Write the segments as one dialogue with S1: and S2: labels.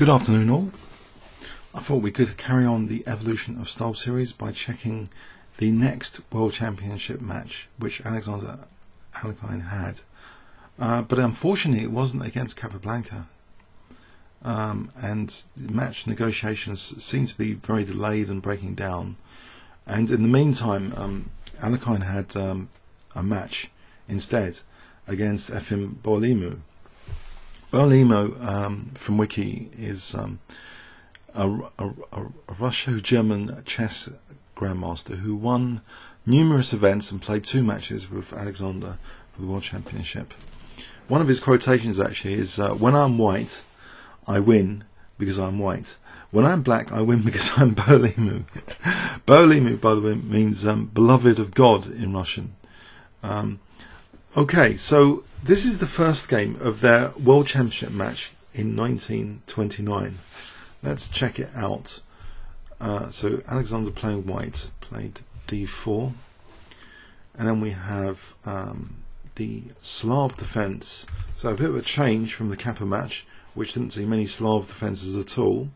S1: Good afternoon all. I thought we could carry on the Evolution of Style series by checking the next World Championship match which Alekhine had. But unfortunately it wasn't against Capablanca. And match negotiations seem to be very delayed and breaking down. And in the meantime, Alekhine had a match instead against Efim Bogoljubov. Bogoljubov from Wiki is a Russo-German chess grandmaster who won numerous events and played 2 matches with Alexander for the World Championship. One of his quotations actually is, "When I'm white, I win because I'm white. When I'm black, I win because I'm Bogoljubov." Bogoljubov, by the way, means beloved of God in Russian. Okay, so this is the first game of their World Championship match in 1929. Let's check it out. So Alexander playing white played d4, and then we have the Slav defense. So a bit of a change from the Kappa match, which didn't see many Slav defenses at all.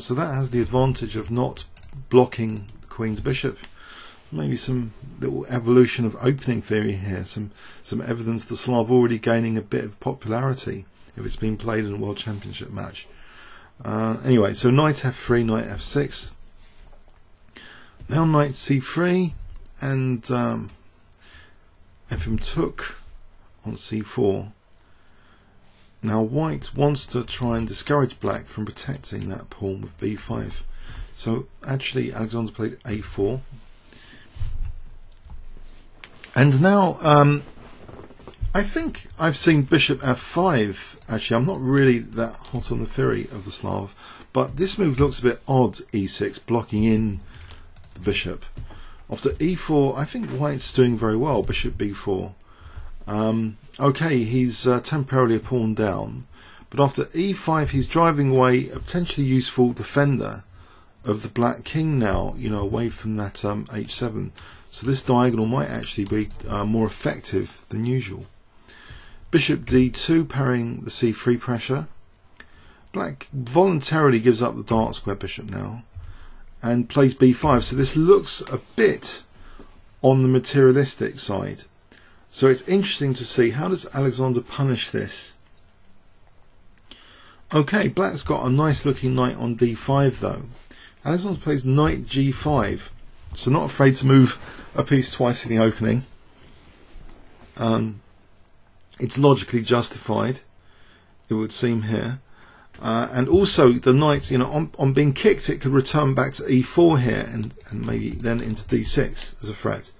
S1: So that has the advantage of not blocking the Queen's bishop. Maybe some little evolution of opening theory here, some evidence the Slav already gaining a bit of popularity if it's been played in a World Championship match. Anyway, so knight f3, knight f6. Now knight c3, and Efim took on c4. Now white wants to try and discourage black from protecting that pawn with b5. So actually Alexander played a4. And now I think I've seen bishop f5. Actually, I'm not really that hot on the theory of the Slav, but this move looks a bit odd, e6, blocking in the bishop. After e4, I think white's doing very well, bishop b4. Okay, he's temporarily a pawn down, but after e5 he's driving away a potentially useful defender of the black king now, away from that h7. So this diagonal might actually be more effective than usual. Bishop d2 parrying the c3 pressure. Black voluntarily gives up the dark square bishop now and plays b5. So this looks a bit on the materialistic side. So it's interesting to see, how does Alexander punish this? Okay, black's got a nice looking knight on d5 though. Alexander plays knight g5. So not afraid to move a piece twice in the opening. It's logically justified, it would seem here. And also the knight, on being kicked, it could return back to e4 here and maybe then into d6 as a threat.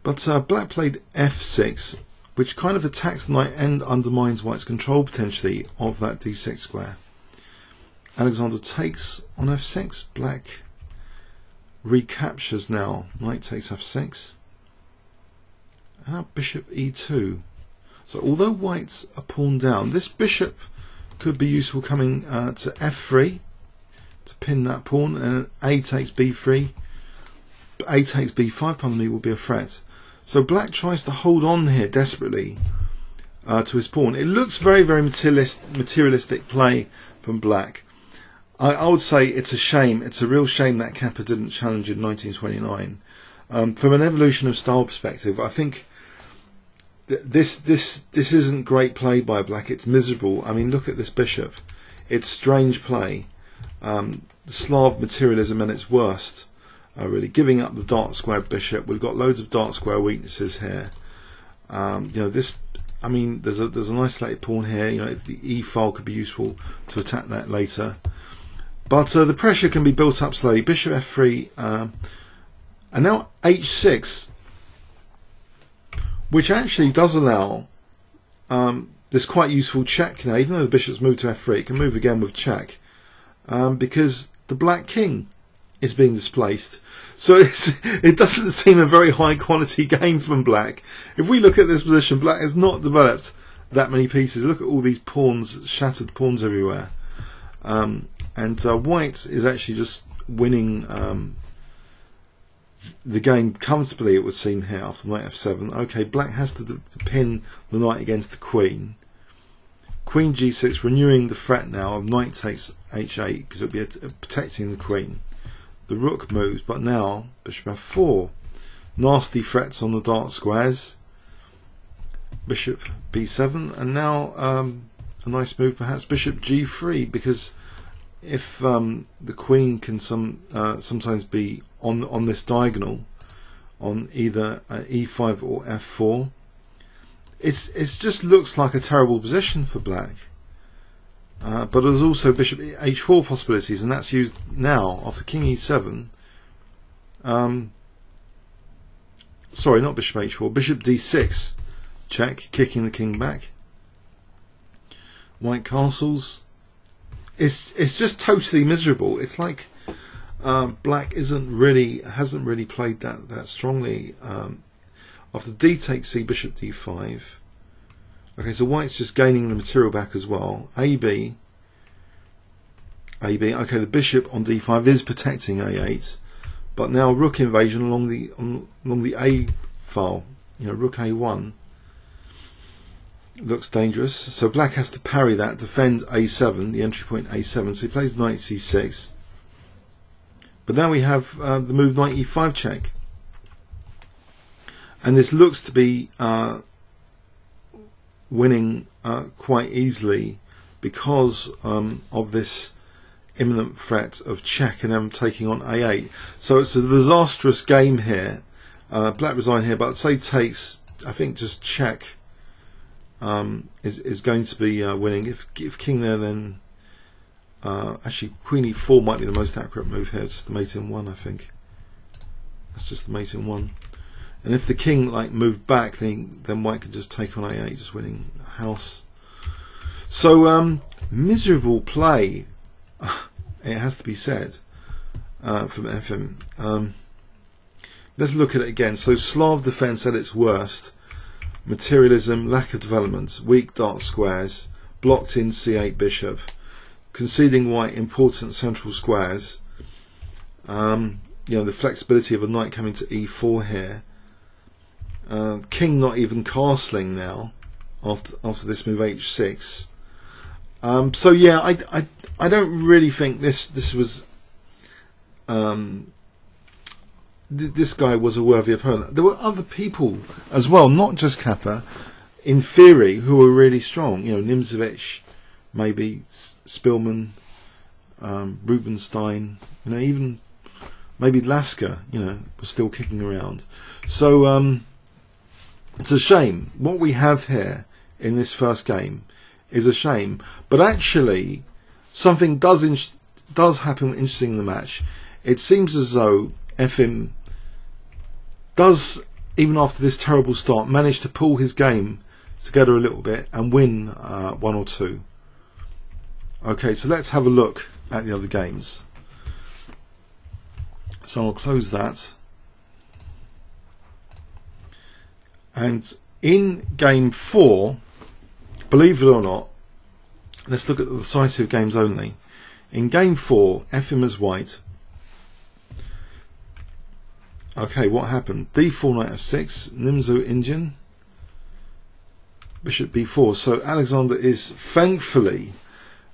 S1: But black played f6, which kind of attacks the knight and undermines white's control potentially of that d6 square. Alexander takes on f6. Black recaptures now. Knight takes f6. And now bishop e2. So although white's a pawn down, this bishop could be useful coming to f3 to pin that pawn, and a takes b3. A takes b5, pardon me, will be a threat. So black tries to hold on here desperately to his pawn. It looks very, very materialistic play from black. I would say it's a shame. It's a real shame that Kappa didn't challenge in 1929. From an evolution of style perspective, I think this isn't great play by black. It's miserable. I mean, look at this bishop. It's strange play. Slav materialism at its worst. Really giving up the dark square bishop. We've got loads of dark square weaknesses here. This. I mean, there's an isolated pawn here. If the e file could be useful to attack that later. But the pressure can be built up slowly. Bishop f3, and now h6, which actually does allow this quite useful check now. Even though the bishop's moved to f3, it can move again with check because the black king is being displaced. So it doesn't seem a very high quality game from black. If we look at this position, black has not developed that many pieces. Look at all these pawns, shattered pawns everywhere. And white is actually just winning the game comfortably, it would seem, here after knight f7. Okay, black has to pin the knight against the queen. Queen G6, renewing the threat now of knight takes H8 because it'll be protecting the queen. The rook moves, but now bishop F4. Nasty threats on the dark squares. Bishop B7, and now a nice move perhaps, bishop G3, because if the queen can sometimes be on this diagonal on either E5 or F4, it's just looks like a terrible position for black. But there's also bishop H4 possibilities, and that's used now after king E7. Sorry, not bishop H4, bishop D6 check, kicking the king back. White castles. It's just totally miserable. It's like black hasn't really played that strongly. After D takes C, bishop D5. Okay, so white's just gaining the material back as well. AB. Okay, the bishop on D5 is protecting A8, but now rook invasion along the A file. You know, rook A1 looks dangerous. So black has to parry that, defend A7, the entry point A7. So he plays knight C6. But now we have the move knight E5 check. And this looks to be winning quite easily because of this imminent threat of check and then taking on A8. So it's a disastrous game here. Black resign here, but say takes, I think just check is going to be winning. If king there, then actually queen E4 might be the most accurate move here. Just the mate in one, I think. That's just the mate in one. And if the king like moved back, then white could just take on A8, just winning a house. So miserable play, it has to be said, from Efim. Let's look at it again. So Slav defense at its worst. Materialism, lack of development, weak dark squares, blocked in C8 bishop, conceding white important central squares. You know, the flexibility of a knight coming to E4 here. King not even castling now after this move H6. So yeah, I don't really think this was this guy was a worthy opponent. There were other people as well, not just Kappa, in theory, who were really strong. You know, Nimzovich, maybe Spillman, Rubinstein. You know, even maybe Lasker. You know, was still kicking around. So it's a shame. What we have here in this first game is a shame. But actually, something does happen interesting in the match. It seems as though Efim does, even after this terrible start, manage to pull his game together a little bit and win one or two. Okay, so let's have a look at the other games. So I'll close that. And in game 4, believe it or not, let's look at the decisive games only. In game 4, Efim as white. Okay, what happened? D4, knight F6, Nimzo Indian, bishop B4. So Alexander is thankfully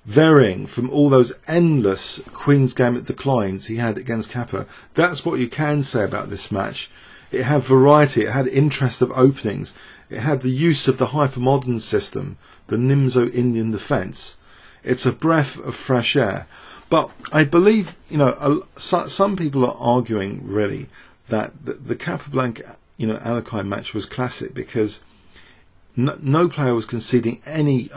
S1: varying from all those endless Queen's Gambit declines he had against Kappa. That's what you can say about this match. It had variety, it had interest of openings, it had the use of the hypermodern system, the Nimzo Indian defense. It's a breath of fresh air. But I believe, you know, some people are arguing really that the Capablanca, you know, Alekhine match was classic because no player was conceding any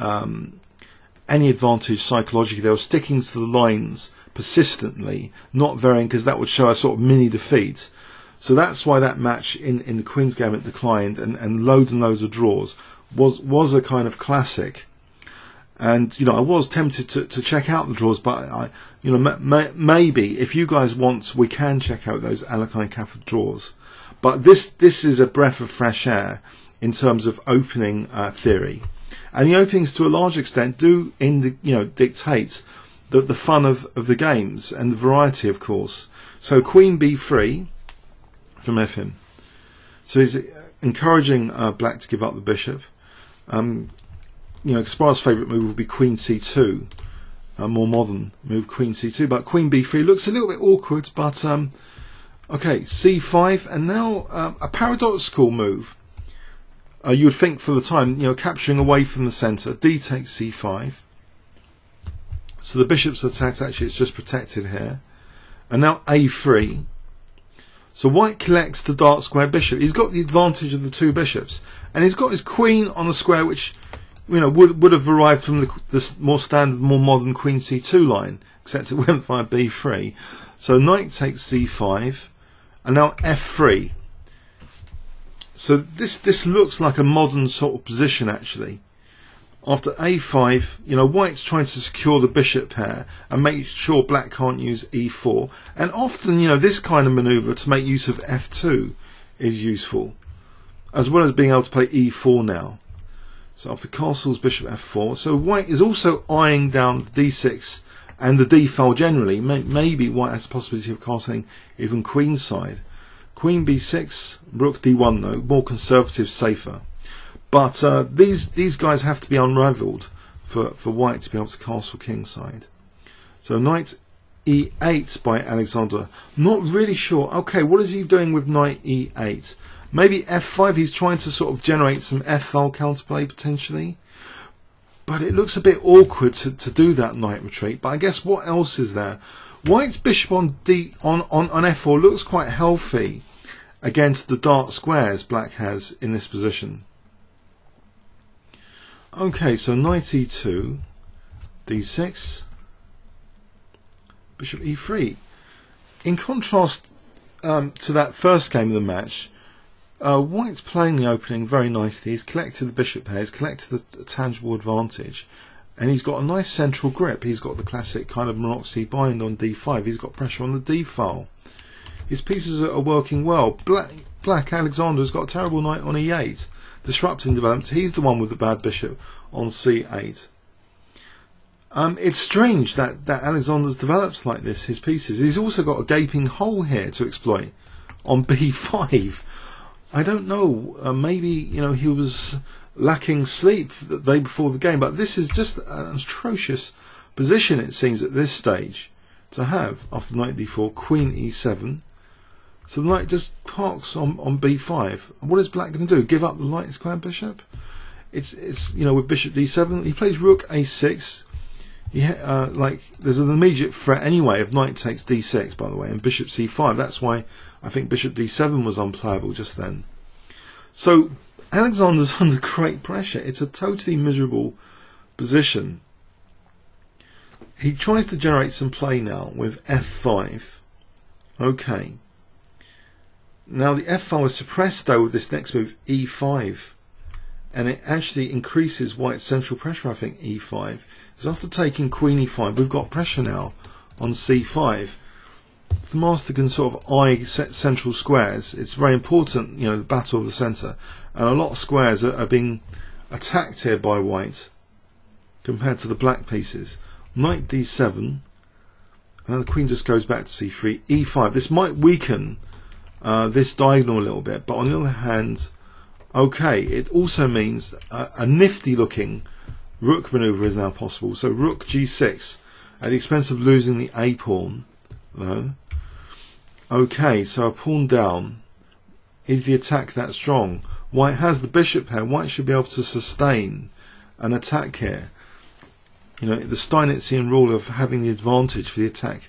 S1: advantage psychologically. They were sticking to the lines persistently, not varying, because that would show a sort of mini defeat. So that's why that match in the Queen's Gambit declined, and loads of draws was a kind of classic. And you know, I was tempted to check out the draws, but you know, maybe if you guys want, we can check out those Alekhine Kappa draws. But this is a breath of fresh air in terms of opening theory, and the openings to a large extent do dictate the fun of the games and the variety, of course. So Queen B3 from Efim. So he's encouraging black to give up the bishop. Kasparov's favourite move would be Queen C2, a more modern move, Queen C2. But Queen B3 looks a little bit awkward. But okay, C5, and now a paradoxical move. You would think for the time, capturing away from the centre. D takes C5. So the bishop's attacked. Actually, it's just protected here. And now A3. So white collects the dark square bishop. He's got the advantage of the two bishops, and he's got his queen on the square, which would have arrived from the more standard, more modern Queen C2 line, except it went via B3. So knight takes C5, and now F3. So this looks like a modern sort of position actually. After A5, white's trying to secure the bishop pair and make sure black can't use E4. And often, this kind of manoeuvre to make use of F2 is useful, as well as being able to play E4 now. So after castles, bishop F4. So white is also eyeing down the D6 and the D file generally. Maybe white has the possibility of castling even queenside. Queen B6, rook D1 though, more conservative, safer. But these guys have to be unravelled for white to be able to castle kingside. So knight E8 by Alexander. Not really sure. Okay, what is he doing with knight E8? Maybe F5. He's trying to sort of generate some F-file counterplay potentially. But it looks a bit awkward to do that knight retreat. But I guess what else is there? White's bishop on F4 looks quite healthy against the dark squares black has in this position. Okay, so knight E2, D6, bishop E3. In contrast to that first game of the match, white's playing the opening very nicely. He's collected the bishop pair, he's collected a tangible advantage, and he's got a nice central grip. He's got the classic kind of monoxy bind on D5. He's got pressure on the D file. His pieces are working well. Black Alexander's got a terrible knight on E8. Disrupting developments. He's the one with the bad bishop on C8. It's strange that Alexander's develops like this, his pieces. He's also got a gaping hole here to exploit on B5. I don't know, maybe he was lacking sleep the day before the game, but this is just an atrocious position, it seems, at this stage to have after knight D4, Queen E7. So the knight just parks on B5. What is black going to do? Give up the light square bishop? It's with bishop D7, he plays rook A6. There's an immediate threat anyway if knight takes D6, by the way, and bishop C5. That's why I think bishop D7 was unplayable just then. So Alexander's under great pressure. It's a totally miserable position. He tries to generate some play now with F5. Okay. Now the F file is suppressed though with this next move E5, and it actually increases white's central pressure. I think E5 is after taking Queen E5. We've got pressure now on C5. If the master can sort of eye central squares, it's very important. The battle of the centre, and a lot of squares are being attacked here by white compared to the black pieces. Knight D7, and then the queen just goes back to C3. E5. This might weaken this diagonal a little bit, but on the other hand, okay, it also means a nifty looking rook manoeuvre is now possible. So rook G6 at the expense of losing the A pawn though. Okay, so a pawn down. Is the attack that strong? White has the bishop here. White should be able to sustain an attack here. The Steinitzian rule of having the advantage for the attack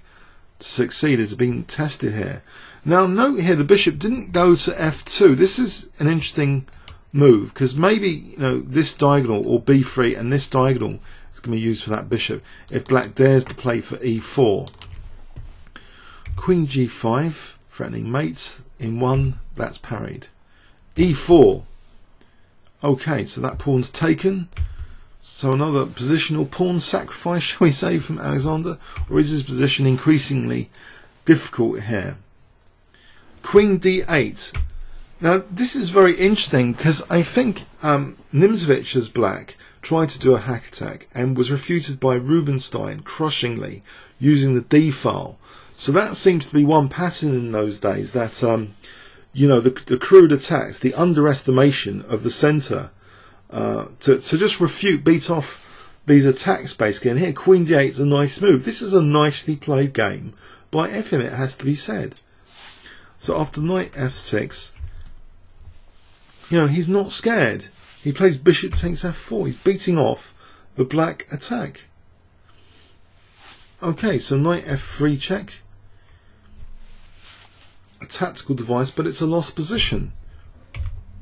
S1: to succeed is being tested here. Now note here the bishop didn't go to F2. This is an interesting move because maybe this diagonal or B3 and this diagonal is going to be used for that bishop if black dares to play for E4. Queen G5, threatening mates in one, that's parried. E4. Okay, so that pawn's taken. So another positional pawn sacrifice, shall we say, from Alexander, or is his position increasingly difficult here? Queen D8. Now this is very interesting because I think Nimzovich as black tried to do a hack attack and was refuted by Rubinstein crushingly using the D file. So that seems to be one pattern in those days, that the crude attacks, the underestimation of the centre to just beat off these attacks basically. And here Queen D8 is a nice move. This is a nicely played game by Efim, it has to be said. So after knight f6, you know, he's not scared. He plays bishop takes f4. He's beating off the black attack. Okay, so knight f3 check. A tactical device, but it's a lost position.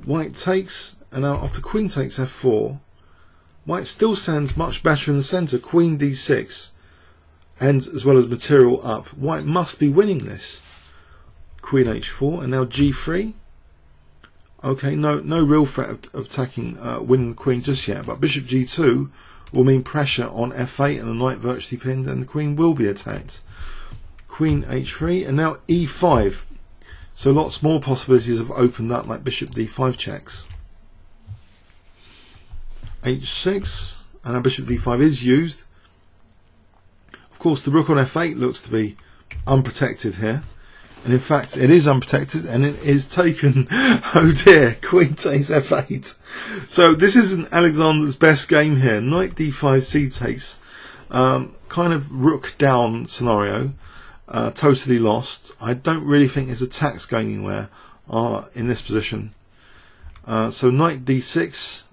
S1: White takes, and now after queen takes f4, white still stands much better in the centre. Queen d6, and as well as material up. White must be winning this. Queen h4, and now g3. Okay, no real threat of attacking, winning the queen just yet. But bishop g2 will mean pressure on f8, and the knight virtually pinned, and the queen will be attacked. Queen h3, and now e5. So lots more possibilities have opened up, like bishop d5 checks. h6, and now bishop d5 is used. Of course, the rook on f8 looks to be unprotected here. And in fact, it is unprotected, and it is taken. Oh dear, queen takes f8. So this isn't Alexander's best game here. Knight d5 c takes. Kind of rook down scenario. Totally lost. I don't really think his attacks going anywhere in this position. So knight d6.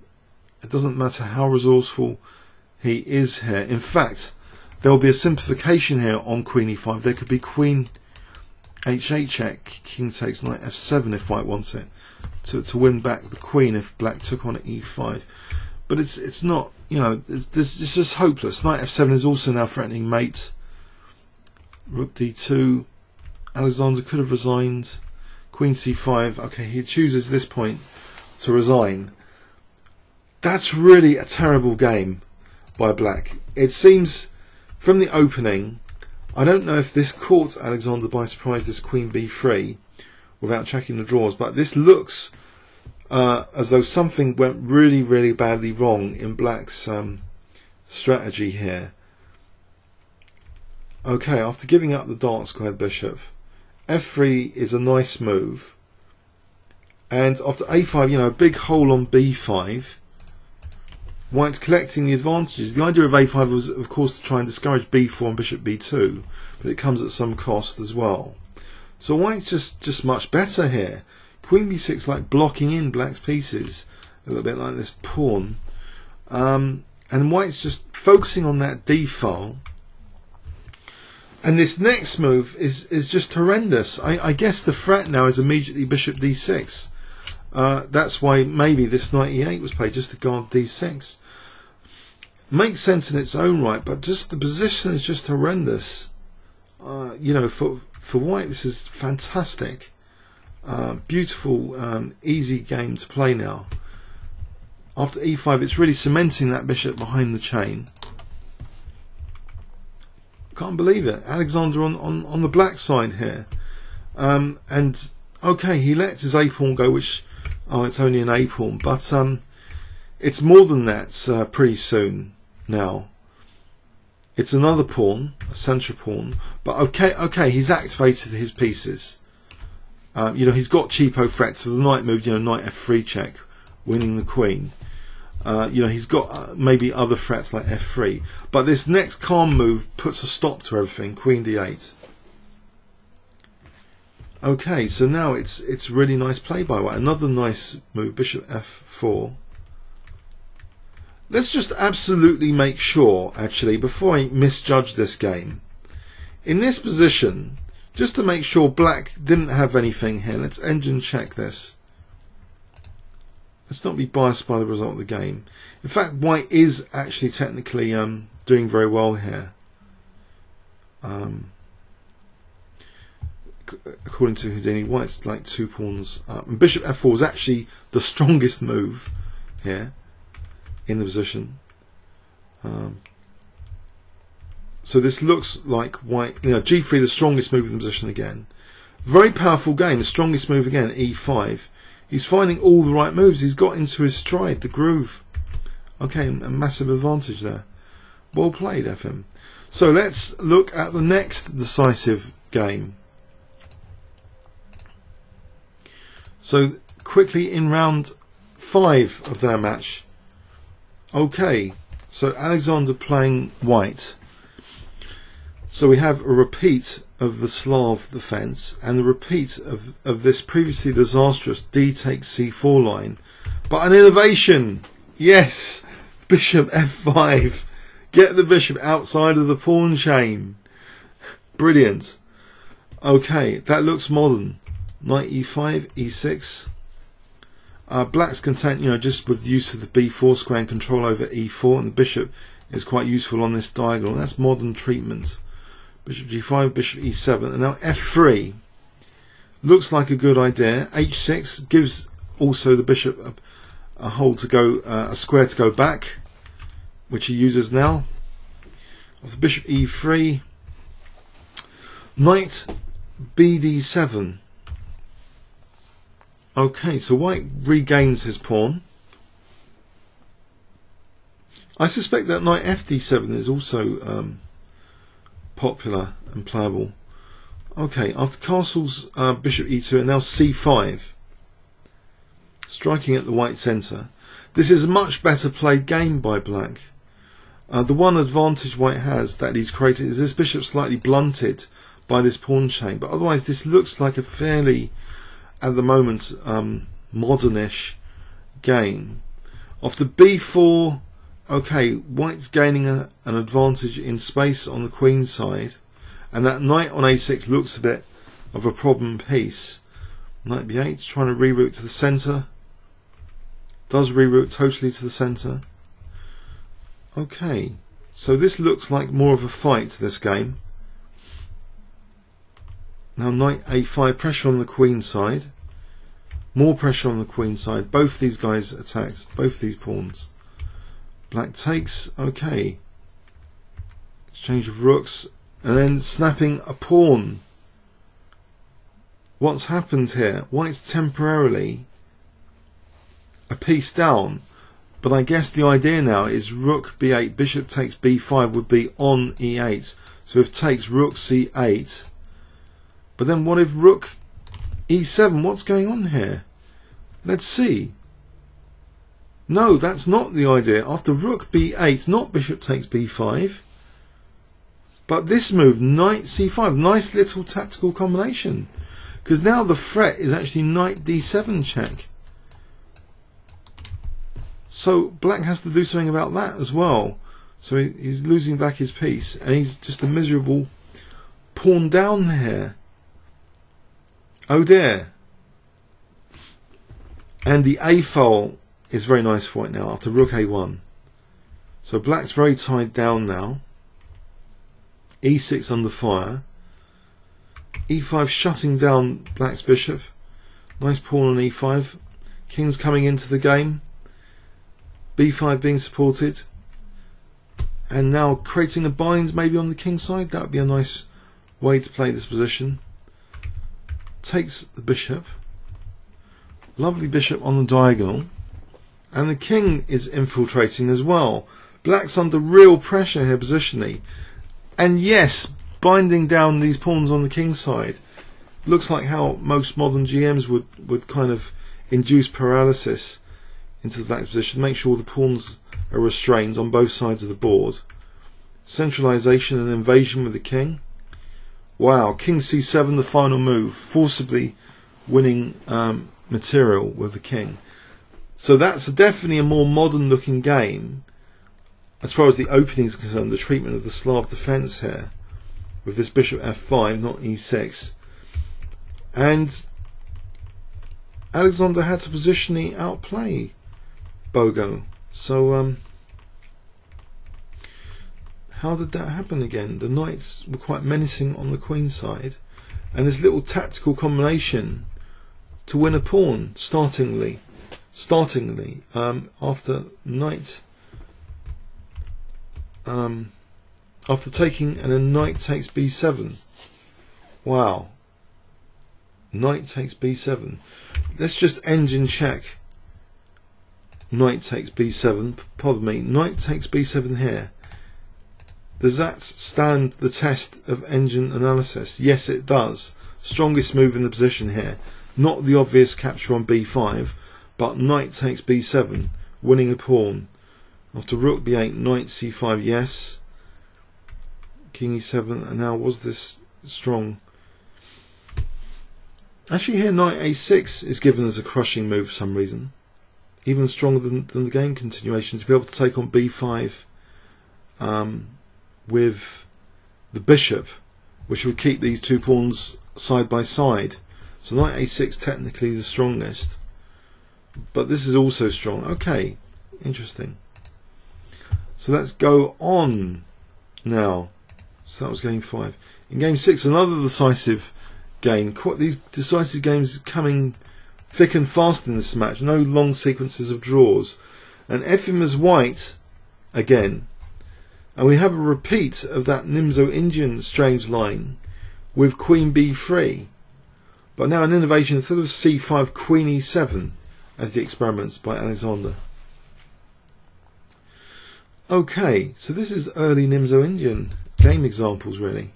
S1: It doesn't matter how resourceful he is here. In fact, there will be a simplification here on queen e5. There could be queen h8 check, king takes knight f7 if white wants it, to win back the queen if black took on at e5. But it's not, you know, it's just hopeless. Knight f7 is also now threatening mate. Rook d2. Alexander could have resigned. Queen c5. Okay, he chooses this point to resign. That's really a terrible game by black. It seems from the opening, I don't know if this caught Alexander by surprise, this queen b3, without checking the draws, but this looks as though something went really, really badly wrong in black's strategy here. Okay, after giving up the dark squared bishop, f3 is a nice move, and after a5, you know, a big hole on b5. White's collecting the advantages. The idea of a5 was, of course, to try and discourage b4 and bishop b2, but it comes at some cost as well. So white's just much better here. Queen b6 like blocking in black's pieces, a little bit like this pawn. And white's just focusing on that d file. And this next move is just horrendous. I guess the threat now is immediately bishop d6. That's why maybe this knight e8 was played, just to guard d6. Makes sense in its own right, but just the position is just horrendous. You know, for white, this is fantastic. Beautiful, easy game to play now. After e5, it's really cementing that bishop behind the chain. Can't believe it. Alexander on the black side here. And okay, he lets his a pawn go, which, oh, it's only an a pawn, but it's more than that pretty soon now. It's another pawn, a central pawn, but okay, he's activated his pieces. You know, he's got cheapo threats for the knight move, you know, knight f3 check, winning the queen. You know, he's got maybe other threats like f3, but this next calm move puts a stop to everything. Queen d8. Okay, so now it's really nice play by white. Another nice move, bishop f4. Let's just absolutely make sure, actually, before I misjudge this game, in this position, just to make sure black didn't have anything here, let's engine check this. Let's not be biased by the result of the game. In fact, white is actually technically doing very well here. According to Houdini, white's like 2 pawns up. And bishop f4 is actually the strongest move here in the position. So this looks like white, you know, g3 the strongest move in the position again. Very powerful game, the strongest move again, e5. He's finding all the right moves. He's got into his stride, the groove. Okay, a massive advantage there. Well played, Efim. So let's look at the next decisive game. So quickly in round 5 of their match, Okay, so Alexander playing white. So we have a repeat of the Slav defence and a repeat of this previously disastrous D takes C4 line. But an innovation! Yes! Bishop F5. Get the bishop outside of the pawn chain. Brilliant. Okay, that looks modern. Knight E5, E6. Black's content, just with use of the B4 square and control over E4, and the bishop is quite useful on this diagonal. That's modern treatment. Bishop G5, Bishop E7, and now F3. Looks like a good idea. H6 gives also the bishop a hole to go, a square to go back, which he uses now. After Bishop E3, Knight BD7. Okay, so white regains his pawn. I suspect that Knight FD7 is also popular and playable. Okay, after castles, Bishop E2, and now C5. Striking at the white centre. This is a much better played game by black. The one advantage white has that he's created is this bishop slightly blunted by this pawn chain, but otherwise this looks like a fairly, at the moment, modernish game. After B4, okay, white's gaining an advantage in space on the queen side, and that knight on A6 looks a bit of a problem piece. Knight B8 trying to reroute to the centre. Does reroute totally to the centre. Okay, so this looks like more of a fight, this game. Now Knight A5, pressure on the queen side. More pressure on the queen side. Both these guys attacked, both these pawns. Black takes, okay. Exchange of rooks, and then snapping a pawn. What's happened here? White's temporarily a piece down, but I guess the idea now is rook B8, bishop takes B5 would be on E8. So if takes rook C8, but then what if rook E7? What's going on here? Let's see. No, that's not the idea. After rook B8, not bishop takes B5, but this move, knight C5. Nice little tactical combination, because now the threat is actually knight D7 check. So black has to do something about that as well. So he's losing back his piece, and he's just a miserable pawn down here. Oh dear. And the A file is very nice for it now after rook A1. So black's very tied down now. E6 under fire. E5 shutting down black's bishop. Nice pawn on E5. King's coming into the game. B5 being supported. And now creating a bind maybe on the king side. That would be a nice way to play this position. Takes the bishop. Lovely bishop on the diagonal. And the king is infiltrating as well. Black's under real pressure here positionally. And yes, binding down these pawns on the king side. Looks like how most modern GMs would kind of induce paralysis into the black's position. Make sure the pawns are restrained on both sides of the board. Centralization and invasion with the king. Wow, king C7, the final move. Forcibly winning material with the king. So that's definitely a more modern looking game as far as the opening is concerned, the treatment of the Slav defence here with this bishop F5, not E6. And Alexander had to positionally outplay Bogo. So how did that happen again? The knights were quite menacing on the queen side, and this little tactical combination to win a pawn startingly after knight after taking, and then knight takes B7. Wow. Knight takes B7. Let's just engine check. Knight takes B7. Pardon me. Knight takes B7 here. Does that stand the test of engine analysis? Yes, it does. Strongest move in the position here. Not the obvious capture on B5, but knight takes B7, winning a pawn. After rook b8, knight c5, yes. King e7, and now was this strong? Actually here knight a6 is given as a crushing move for some reason. Even stronger than the game continuation, to be able to take on b5 with the bishop, which would keep these two pawns side by side. So knight a6 technically the strongest, but this is also strong. Okay, interesting. So let's go on now. So that was game 5. In game 6, another decisive game. These decisive games coming thick and fast in this match. No long sequences of draws. And Efim is white again. And we have a repeat of that Nimzo-Indian strange line with queen b3. But now an innovation, instead of c5, queen e7 as the experiments by Alexander. Okay, so this is early Nimzo-Indian game examples really.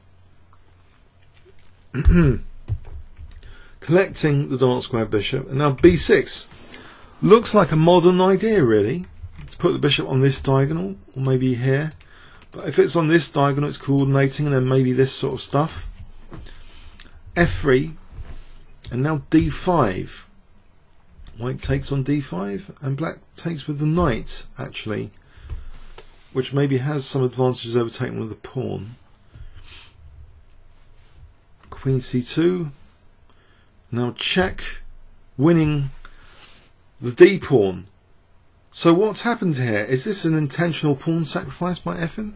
S1: Collecting the dark square bishop, and now b6 looks like a modern idea really, to put the bishop on this diagonal or maybe here, but if it's on this diagonal it's coordinating, and then maybe this sort of stuff. f3, and now d5. White takes on d5 and black takes with the knight actually, which maybe has some advantages over taking with the pawn. Queen c2. Now check, winning the d pawn. So what's happened here? Is this an intentional pawn sacrifice by Efim?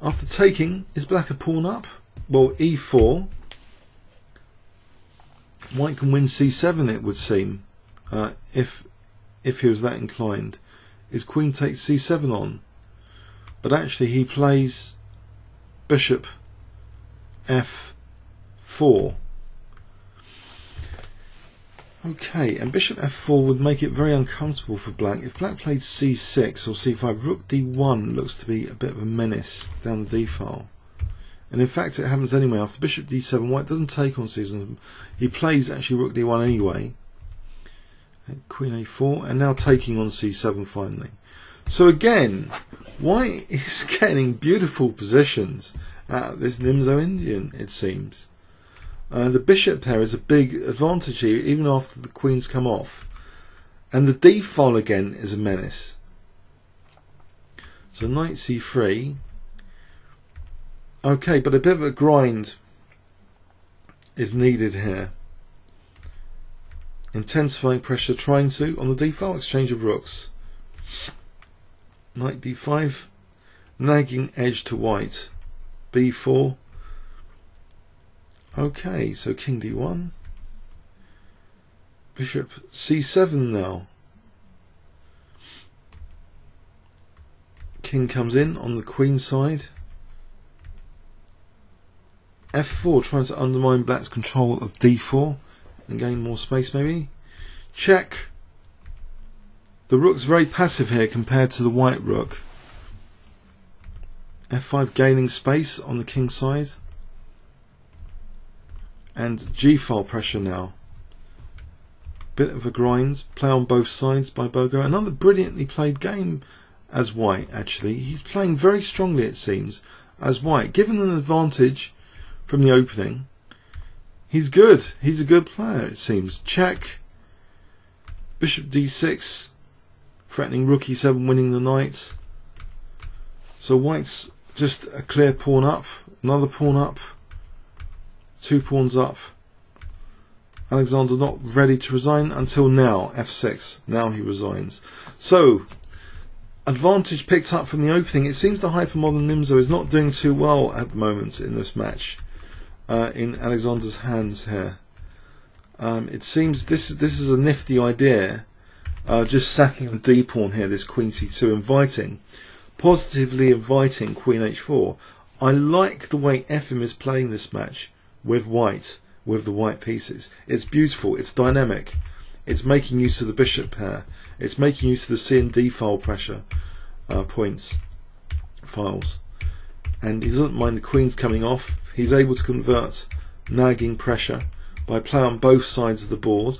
S1: After taking, is black a pawn up? Well, e4. White can win c7, it would seem, if he was that inclined. Is queen takes c7 on? But actually he plays bishop f4. Okay, and bishop f4 would make it very uncomfortable for black. If black played c6 or c5, rook d1 looks to be a bit of a menace down the d file. And in fact it happens anyway. After bishop d7, white doesn't take on c7. He plays actually rook d1 anyway. Queen a4, and now taking on c7 finally. So again, white is getting beautiful positions at this Nimzo-Indian, it seems. The bishop there is a big advantage here, even after the queen's come off. And the d file again is a menace. So knight c3. Okay, but a bit of a grind is needed here. Intensifying pressure, trying to, on the d file, exchange of rooks. Knight b5, nagging edge to white. b4. Okay, so king d1. Bishop c7 now. King comes in on the queen side. f4, trying to undermine black's control of d4 and gain more space maybe. Check. The rook's very passive here compared to the white rook. f5 gaining space on the king side. And g-file pressure now. Bit of a grind, play on both sides by Bogo. Another brilliantly played game as white actually. He's playing very strongly it seems as white. Given an advantage from the opening, he's good. He's a good player it seems. Check. Bishop d6. Threatening rook e7, winning the knight. So white's just a clear pawn up. Another pawn up. 2 pawns up. Alexander not ready to resign until now. f6. Now he resigns. So, advantage picked up from the opening. It seems the hypermodern Nimzo is not doing too well at the moment in this match. In Alexander's hands here. It seems this is a nifty idea. Just sacking the d pawn here. This queen c2, positively inviting queen h4. I like the way Efim is playing this match with white, with the white pieces. It's beautiful, it's dynamic, it's making use of the bishop pair, it's making use of the c and d file pressure files, and he doesn't mind the queens coming off. He's able to convert nagging pressure by play on both sides of the board,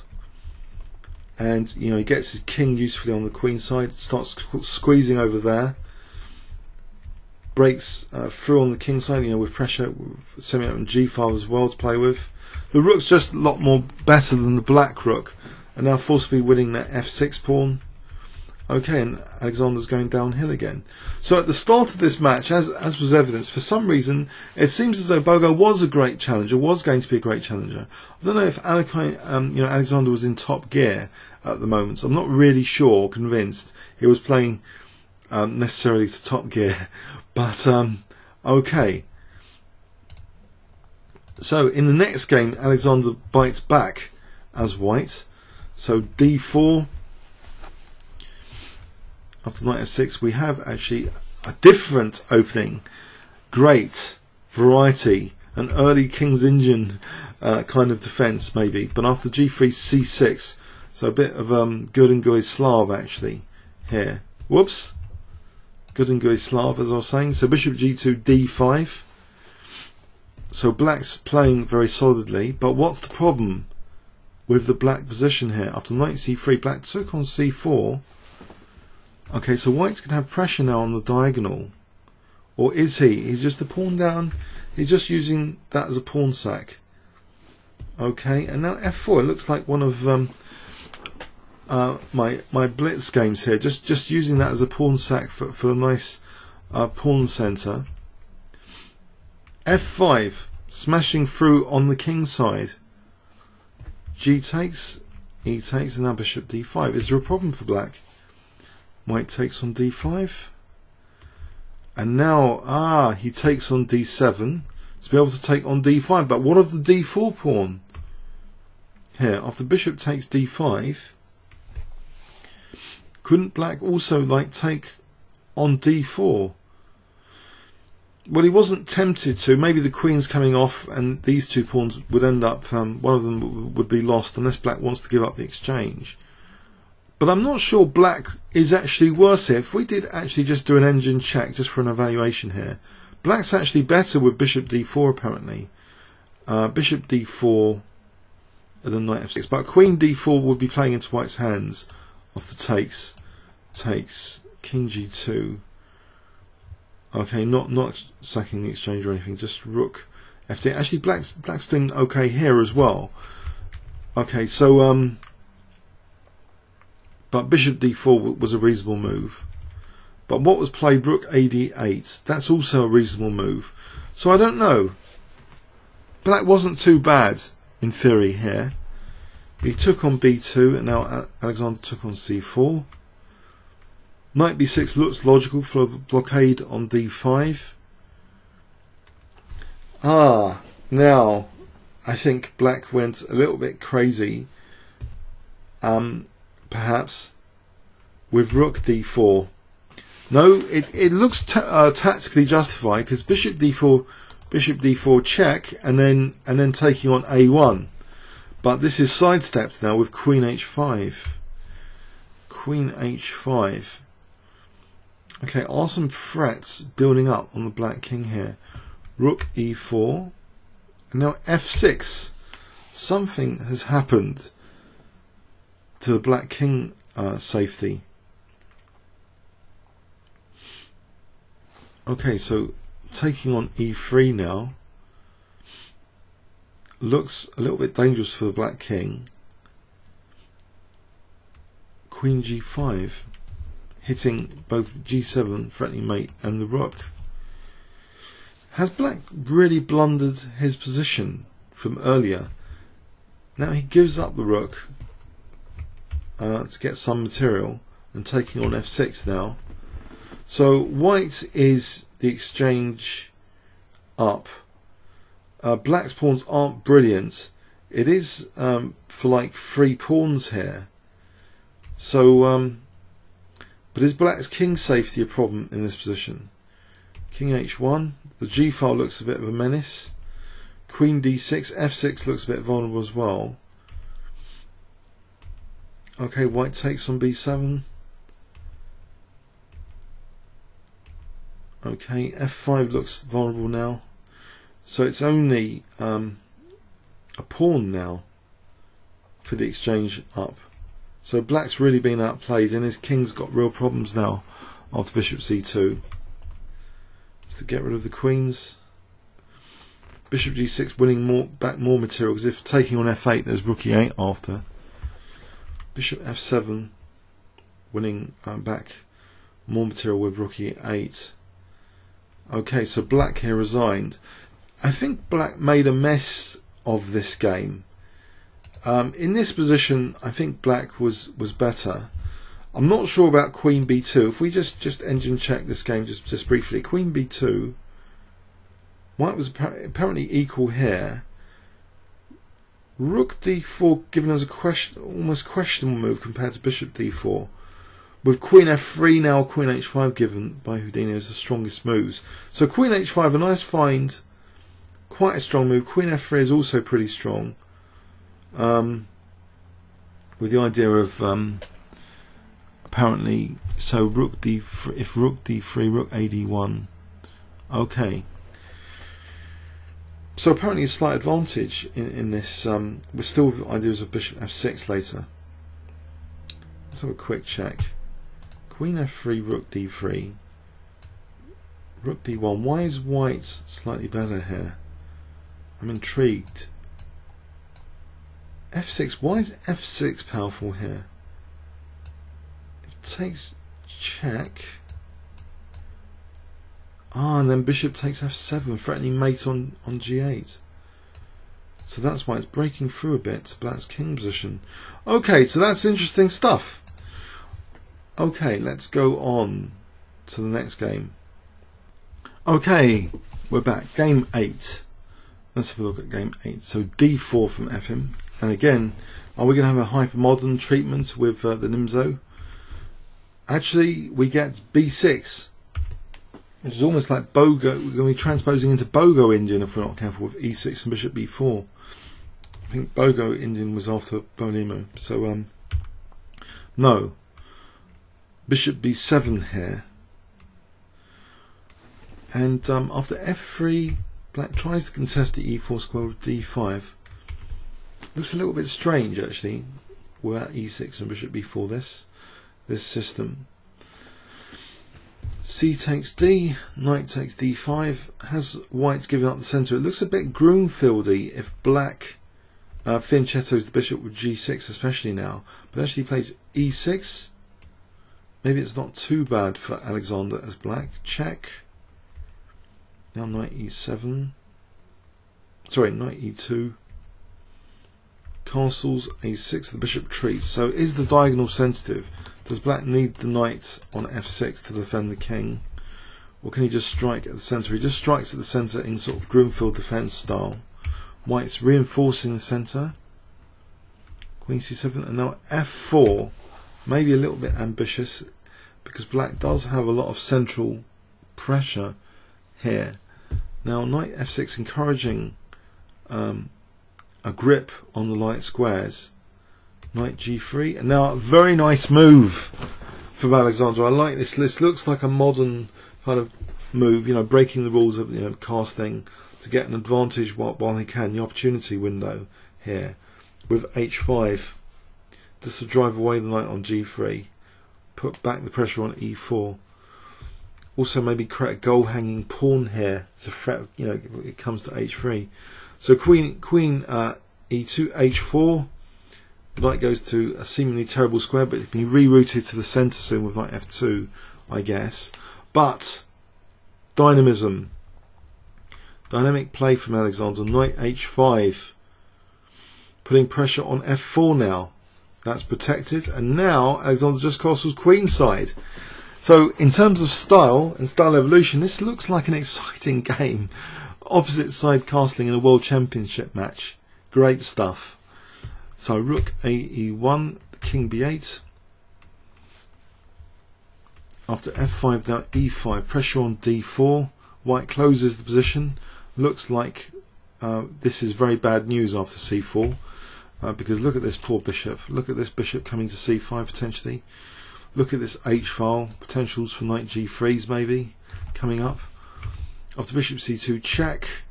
S1: and you know he gets his king usefully on the queen side, starts squeezing over there, breaks through on the king side, you know, with pressure, semi-open g5 as well to play with. The rook's just a lot more better than the black rook, and now forcibly winning that f6 pawn. Okay, and Alexander's going downhill again. So at the start of this match, as was evidenced, for some reason it seems as though Bogo was a great challenger, was going to be a great challenger. I don't know if Alekhine, you know, Alexander was in top gear at the moment. So I'm not really sure, convinced he was playing necessarily to top gear, but okay. So in the next game, Alexander bites back as white. So d4. After knight f6, we have actually a different opening. Great variety, an early King's Indian kind of defence maybe. But after g3, c6, so a bit of Bogoljubov Slav actually here. Whoops, Bogoljubov Slav as I was saying. So bishop g2, d5. So black's playing very solidly, but what's the problem with the black position here? After knight c3, black took on c4. Okay, so white's going to have pressure now on the diagonal. Or is he? He's just a pawn down. He's just using that as a pawn sack. Okay, and now f4. It looks like one of my blitz games here. Just using that as a pawn sack for a nice pawn centre. f5. Smashing through on the king side. G takes, E takes, and now bishop d5. Is there a problem for black? White takes on d5, and now he takes on d7 to be able to take on d5. But what of the d4 pawn here? After bishop takes d5, couldn't black also like take on d4? Well, he wasn't tempted to. Maybe the queen's coming off, and these two pawns would end up. One of them would be lost unless black wants to give up the exchange. But I'm not sure black is actually worse here. If we did actually just do an engine check, just for an evaluation here, black's actually better with bishop d4 apparently. Bishop d4 than knight f6. But queen d4 would be playing into white's hands after takes, king g2. Okay, not sacking the exchange or anything, just rook f8. Actually, black's doing okay here as well. Okay, so but bishop d4 was a reasonable move. But what was played, rook ad8, that's also a reasonable move. So I don't know. Black wasn't too bad in theory here. He took on b2, and now Alexander took on c4. Knight b6 looks logical for the blockade on d5. Now I think black went a little bit crazy. Perhaps with rook d4. No, it looks tactically justified because bishop d4 check, and then taking on a1. But this is sidestepped now with queen h5. Queen h5. Okay, are some threats building up on the black king here? Rook e4, and now f6. Something has happened to the black king safety. Okay, so taking on e3 now looks a little bit dangerous for the black king. Queen g5, hitting both g7, threatening mate, and the rook. Has black really blundered his position from earlier? Now he gives up the rook to get some material, and taking on f6 now. So white is the exchange up. Black's pawns aren't brilliant. It is for like 3 pawns here. So, but is black's king safety a problem in this position? King h1. The g file looks a bit of a menace. Queen d6. f6 looks a bit vulnerable as well. Okay, white takes on b7. Okay, f5 looks vulnerable now. So it's only a pawn now for the exchange up. So black's really been outplayed, and his king's got real problems now after bishop c2. Just to get rid of the queens. Bishop g6 winning back more material, because if taking on f8 there's rook e8 after. Bishop f7 winning back more material with rook e8. Okay, so black here resigned. I think black made a mess of this game. In this position I think black was better. I'm not sure about queen b2. If we just engine check this game just briefly. Queen b2, white was apparently equal here. Rook d4 given us a almost questionable move compared to bishop d4. With queen f3 now, queen h5 given by Houdini as the strongest moves. So queen h5, a nice find, quite a strong move. Queen f3 is also pretty strong. With the idea of apparently, so rook d3, if rook d3, rook a d1. Okay. So apparently a slight advantage in this. We're still with ideas of bishop f6 later. Let's have a quick check. Queen f3, rook d3, rook d1. Why is white slightly better here? I'm intrigued. f6. Why is f6 powerful here? It takes check. And then bishop takes f7, threatening mate on g8. So that's why it's breaking through a bit to black's king position. Okay, so that's interesting stuff. Okay, let's go on to the next game. Okay, we're back. Game 8. Let's have a look at game 8. So d4 from Efim. And again, are we going to have a hyper-modern treatment with the Nimzo? Actually, we get b6. Which is almost like Bogo. We're going to be transposing into Bogo Indian if we're not careful with e6 and bishop b4. I think Bogo Indian was after Bogoljubov. So, no. Bishop b7 here. And after f3, black tries to contest the e4 square with d5. Looks a little bit strange actually, without e6 and bishop b4 this system. C takes d, knight takes d5, has white giving up the centre. It looks a bit Groomfieldy if black fianchettos the bishop with g6 especially now, but actually plays e6. Maybe it's not too bad for Alexander as black. Check. Now knight e7. Sorry, knight e2. Castles a6. The bishop retreats. So is the diagonal sensitive? Does black need the knight on f6 to defend the king? Or can he just strike at the centre? He just strikes at the centre in sort of Groomfield defence style. White's reinforcing the centre. Queen c7. And now f4. Maybe a little bit ambitious, because black does have a lot of central pressure here. Now knight f6 encouraging a grip on the light squares. Knight g3, and now a very nice move from Alexander. I like this. This looks like a modern kind of move, you know, breaking the rules of casting to get an advantage while he can. The opportunity window here with h5. Just to drive away the knight on g3, put back the pressure on e4. Also maybe create a goal hanging pawn here. It's a threat, it comes to h3. So queen e2, h4. The knight goes to a seemingly terrible square, but it can be rerouted to the centre soon with knight f2, I guess. But dynamism, dynamic play from Alexander. Knight h5, putting pressure on f4 now. That's protected, and now Alexander just castles queenside. So in terms of style and style evolution, this looks like an exciting game. Opposite side castling in a world championship match. Great stuff. So rook a e1, king b8. After f5, now e5, pressure on d4. White closes the position. Looks like this is very bad news after c4. Because look at this poor bishop. Look at this bishop coming to c5 potentially. Look at this h-file. Potentials for knight g3s maybe coming up. After bishop c2, check.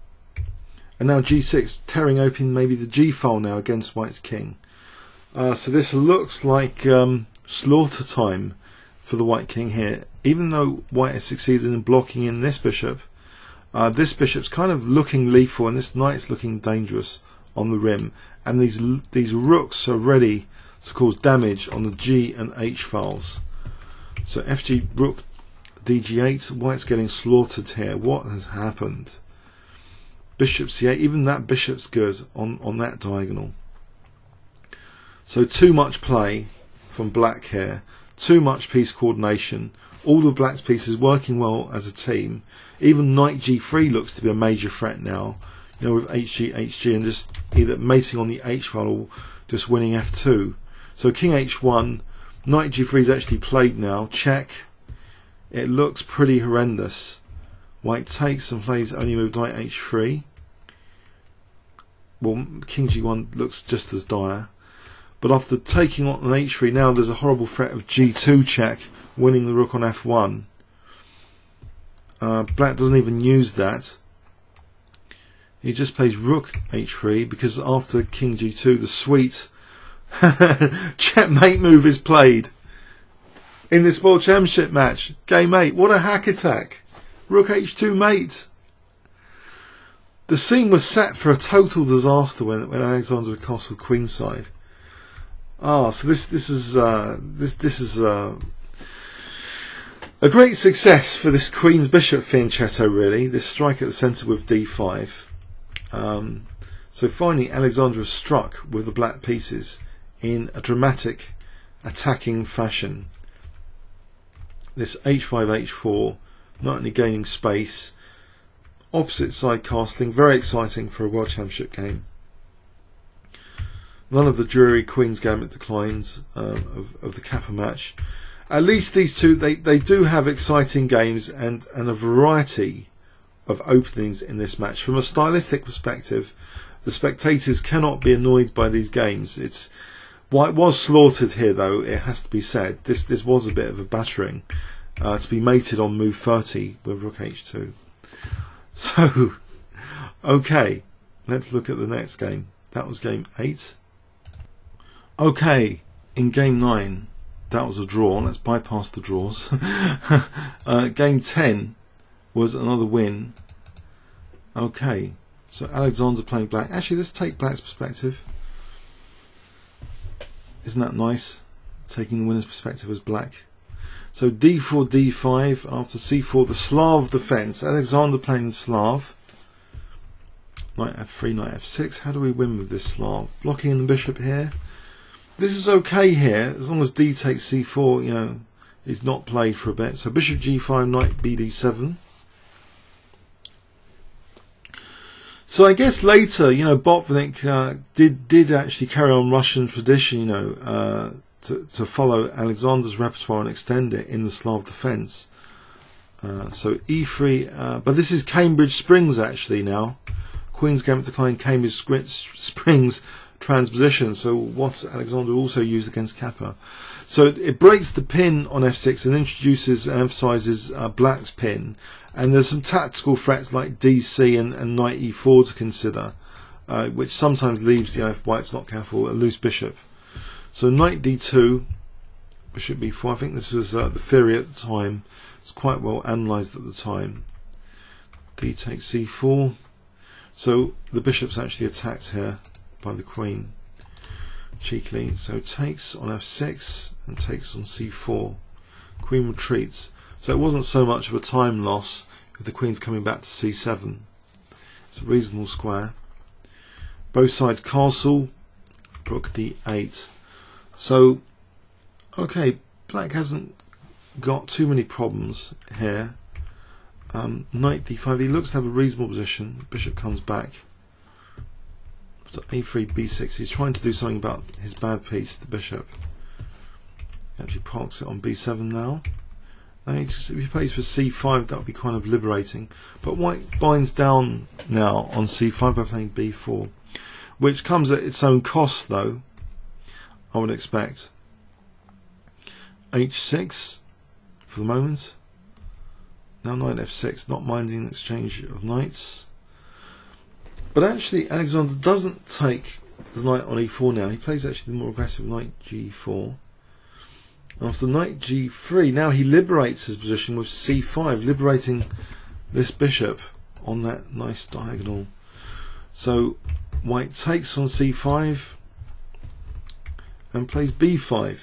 S1: And now g6, tearing open maybe the g-file now against white's king. So this looks like slaughter time for the white king here. Even though white has succeeded in blocking in this bishop's kind of looking lethal, and this knight's looking dangerous on the rim, and these rooks are ready to cause damage on the G and H files. So FG rook DG8, white's getting slaughtered here. What has happened? Bishop C8, even that bishop's good on that diagonal. So too much play from black here, too much piece coordination, all of black's pieces working well as a team. Even knight G3 looks to be a major threat now, you know, with HG, HG, and just either mating on the H file or just winning F2. So king H1, knight G3 is actually played now, check. It looks pretty horrendous. White takes and plays only move knight H3. Well, king G1 looks just as dire. But after taking on an H3, now there's a horrible threat of G2 check, winning the rook on F1. Black doesn't even use that. He just plays rook H3 because after king G2, the sweet checkmate move is played in this World Championship match. Game 8. What a hack attack. Rook H2 mate. The scene was set for a total disaster when Alexander had castled queenside. So this is a great success for this Queen's Bishop fianchetto, really. This strike at the centre with D5. So finally Alexander was struck with the black pieces in a dramatic attacking fashion. This H5, H4, not only gaining space, opposite side castling, very exciting for a World Championship game. None of the dreary Queen's Gambit declines of the Kappa match. At least these two, they do have exciting games and a variety of openings in this match. From a stylistic perspective, the spectators cannot be annoyed by these games. White was slaughtered here, though, it has to be said. This was a bit of a battering to be mated on move 30 with rook H2. So, okay, let's look at the next game. That was game 8. Okay, in game 9, that was a draw. Let's bypass the draws. Game 10 was another win. Okay, so Alexander playing black. Actually, let's take black's perspective. Isn't that nice? Taking the winner's perspective as black. So D4, D5, and after C4, the Slav defense. Alexander playing the Slav. Knight F3, Knight F6. How do we win with this Slav? Blocking the bishop here. This is okay here, as long as D takes C4, you know, is not played for a bit. So bishop G5, Knight BD7. So I guess later, you know, Botvinnik did actually carry on Russian tradition, you know, to follow Alexander's repertoire and extend it in the Slav defense. So E3, but this is Cambridge Springs actually now. Queen's Gambit decline, Cambridge Springs transposition. So what Alexander also used against Kappa. So it breaks the pin on F6 and introduces and emphasises black's pin. And there's some tactical threats like DC and Knight E4 to consider, which sometimes leaves, you know, if white's not careful, a loose bishop. So Knight D2, Bishop B4. I think this was the theory at the time. It's quite well analysed at the time. D takes C4. So the bishop's actually attacked here by the queen cheekily. So takes on F6 and takes on C4. Queen retreats. So it wasn't so much of a time loss if the queen's coming back to C7. It's a reasonable square. Both sides castle. Rook D8. So, okay, black hasn't got too many problems here. Knight D5. He looks to have a reasonable position. Bishop comes back. So A3, B6. He's trying to do something about his bad piece, the bishop. He actually parks it on B7 now. If he plays for C5, that would be kind of liberating. But white binds down now on C5 by playing B4, which comes at its own cost, though, I would expect. H6 for the moment. Now knight F6, not minding the exchange of knights. But actually, Alexander doesn't take the knight on e4 now. He plays actually the more aggressive knight g4. After knight g3, now he liberates his position with c5, liberating this bishop on that nice diagonal. So white takes on c5 and plays b5.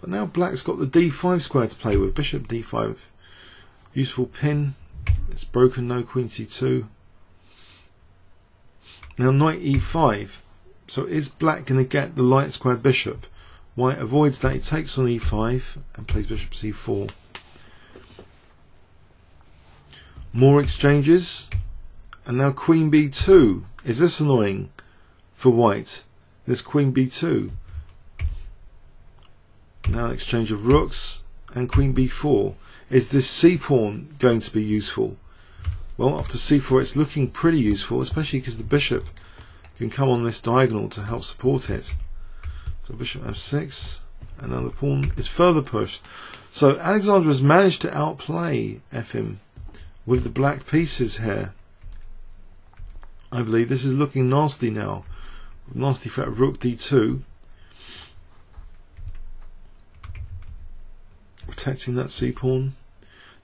S1: But now black's got the d5 square to play with. Bishop d5, useful pin. It's broken, no queen c2. Now knight e5. So is black going to get the light square bishop? White avoids that. He takes on e5 and plays bishop c4. More exchanges. And now queen b2. Is this annoying for white? This queen b2. Now an exchange of rooks and queen b4. Is this c-pawn going to be useful? Well, after c4 it's looking pretty useful, especially because the bishop can come on this diagonal to help support it. So bishop f6, and now the pawn is further pushed. So Alexander has managed to outplay Efim with the black pieces here. I believe this is looking nasty now. Nasty threat of rook d2. Protecting that c-pawn.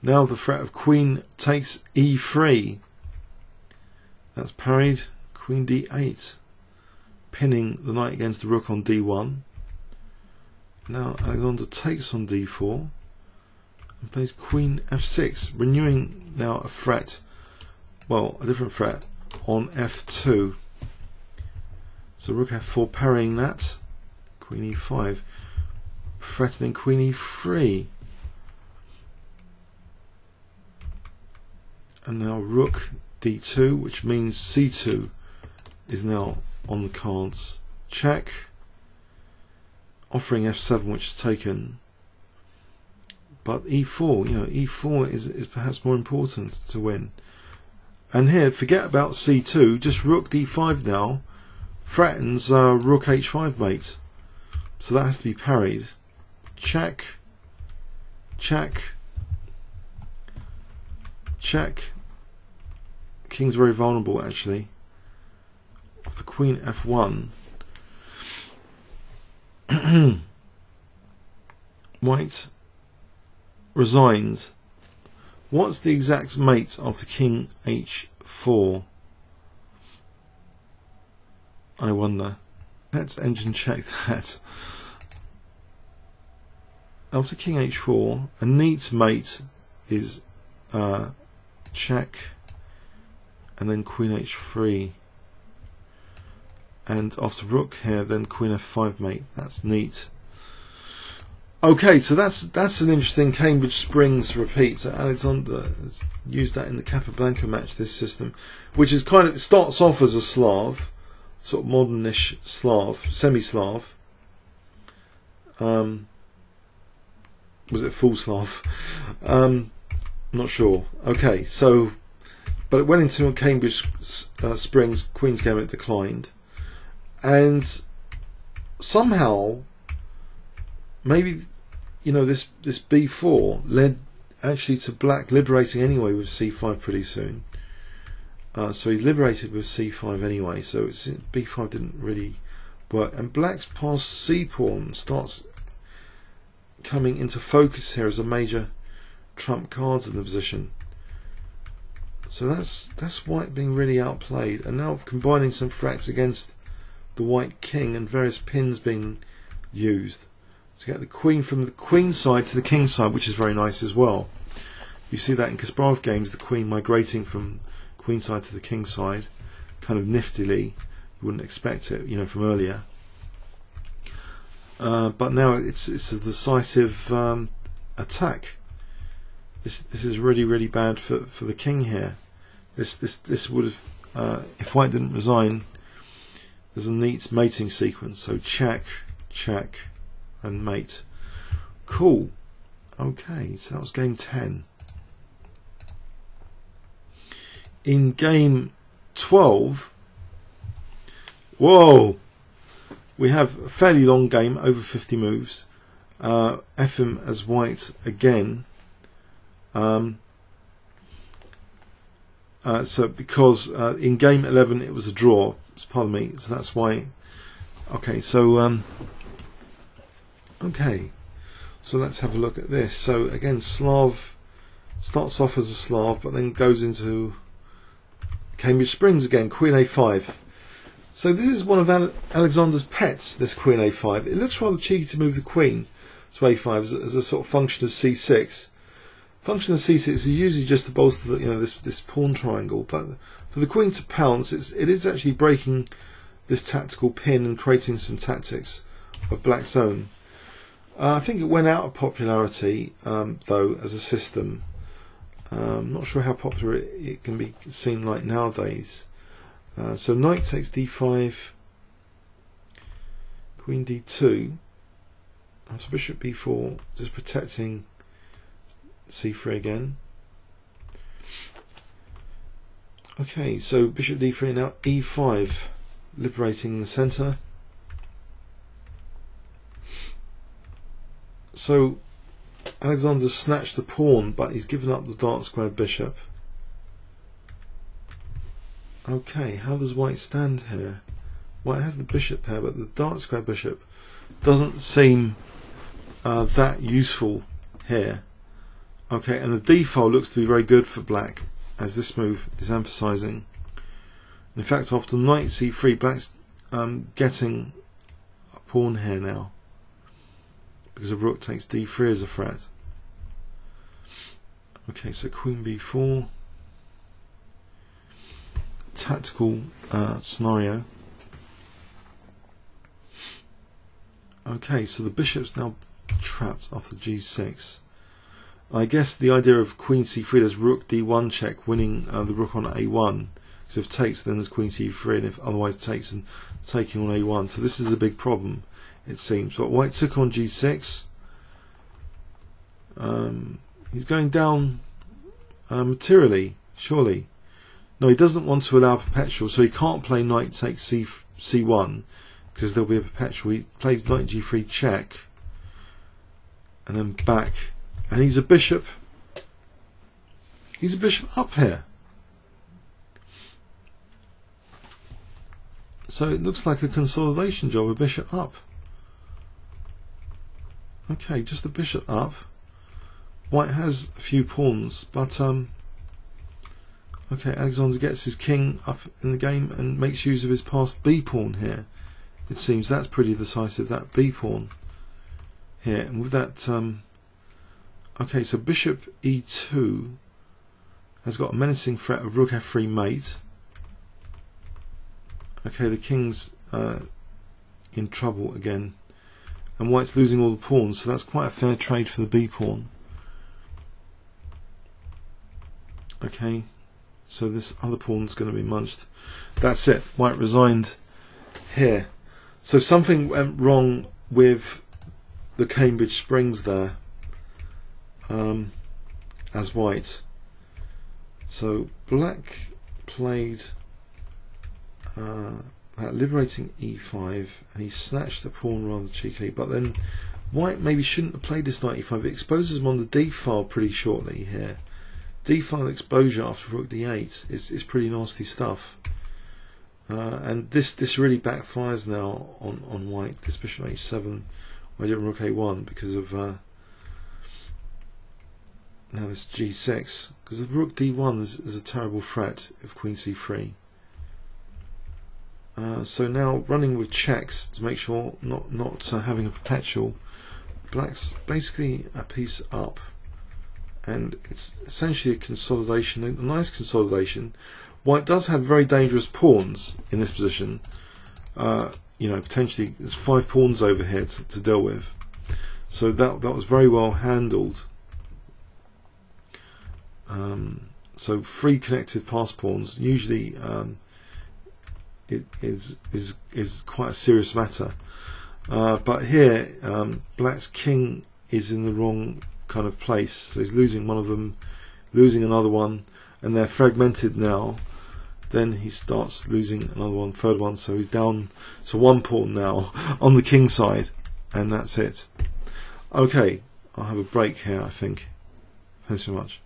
S1: Now the threat of queen takes e3. That's parried. Queen d8. Pinning the knight against the rook on d1. Now Alexander takes on d4 and plays queen f6, renewing now a threat, well, a different threat on f2. So rook f4 parrying that, queen e5, threatening queen e3. And now rook d2, which means c2 is now on the cards. Check. Offering f7, which is taken. But e4, e4 is perhaps more important to win. And here, forget about c2, just rook d5 now threatens rook h5 mate. So that has to be parried. Check. Check. Check. King's very vulnerable actually. After queen f1, white resigns. What's the exact mate after king h4? I wonder. Let's engine check that. After king h4, a neat mate is check, and then queen h3. And after rook here, then queen f5 mate. That's neat. Okay, so that's an interesting Cambridge Springs repeat. So Alexander has used that in the Capablanca match, this system, which is kind of, it starts off as a Slav, sort of modernish Slav, semi-Slav. Was it full Slav? Not sure. Okay, so, but it went into a Cambridge Springs Queen's game, it declined. And somehow, maybe, this b4 led actually to black liberating anyway with c5 pretty soon. So he liberated with c5 anyway, so b5 didn't really work. And black's passed c-pawn starts coming into focus here as a major trump cards in the position. So that's white being really outplayed, and now combining some threats against the white king and various pins being used to get the queen from the queen side to the king side, which is very nice as well. You see that in Kasparov games, the queen migrating from queen side to the king side, kind of niftily. You wouldn't expect it, from earlier. But now it's a decisive attack. This is really, really bad for the king here. This would have, if white didn't resign, there's a neat mating sequence. So check, check, and mate. Cool. Okay, so that was game 10. In game 12, whoa, we have a fairly long game, over 50 moves. Efim as white again. So because in game 11 it was a draw, pardon me. So that's why. Okay, so okay, so let's have a look at this. So again, Slav starts off as a Slav, but then goes into Cambridge Springs again. Queen A5. So this is one of Alexander's pets. This Queen A5. It looks rather cheeky to move the Queen to A5 as a sort of function of C6. Function of C6 is usually just to bolster the, this pawn triangle, but for the Queen to pounce, it is actually breaking this tactical pin and creating some tactics of Black's own. I think it went out of popularity though as a system. I'm not sure how popular it can be seen like nowadays. So knight takes d5, queen d2, so bishop b4, just protecting c3 again. Okay, so bishop d3, now e5, liberating the centre. So Alexander snatched the pawn, but he's given up the dark squared bishop. Okay, how does white stand here? White has the bishop pair, but the dark square bishop doesn't seem that useful here. Okay, and the d file looks to be very good for black, as this move is emphasising. In fact, after knight c3, black's getting a pawn here now, because a rook takes d3 as a threat. Okay, so queen b4. Tactical scenario. Okay, so the bishop's now trapped after g6. I guess the idea of queen c3, there's rook d1 check, winning the rook on a1. Because if takes, then there's queen c3, and if otherwise takes, and taking on a1. So this is a big problem, it seems. But white took on g6. He's going down materially, surely. No, he doesn't want to allow perpetual, so he can't play knight takes c1 because there'll be a perpetual. He plays knight g3 check and then back, and he's a bishop. He's a bishop up here. So it looks like a consolidation job, a bishop up. Okay, just a bishop up. White has a few pawns, but okay, Alexander gets his king up in the game and makes use of his passed b pawn here. It seems that's pretty decisive, that b pawn here. And with that, okay, so bishop e2 has got a menacing threat of rook f3 mate. Okay, the king's in trouble again, and white's losing all the pawns, so that's quite a fair trade for the b pawn. Okay, so this other pawn's going to be munched. That's it. White resigned here. So something went wrong with the Cambridge Springs there, as white. So black played that liberating e5, and he snatched the pawn rather cheekily. But then white maybe shouldn't have played this knight e5. It exposes him on the d file pretty shortly here. D-file exposure after rook d8 is pretty nasty stuff, and this really backfires now on white. This bishop h7, I did rook a1 because of now this g6, because the rook d1 is a terrible threat of queen c3. So now running with checks to make sure not having a perpetual. Black's basically a piece up. And it's essentially a consolidation, a nice consolidation. White does have very dangerous pawns in this position. Potentially there's 5 pawns over here to deal with. So that was very well handled. So 3 connected pass pawns usually it is quite a serious matter. But here Black's king is in the wrong kind of place, so he's losing one of them, losing another one, and they're fragmented now. Then he starts losing another one, third one, so he's down to 1 pawn now on the king side, and that's it. Okay, I'll have a break here, I think. Thanks so much.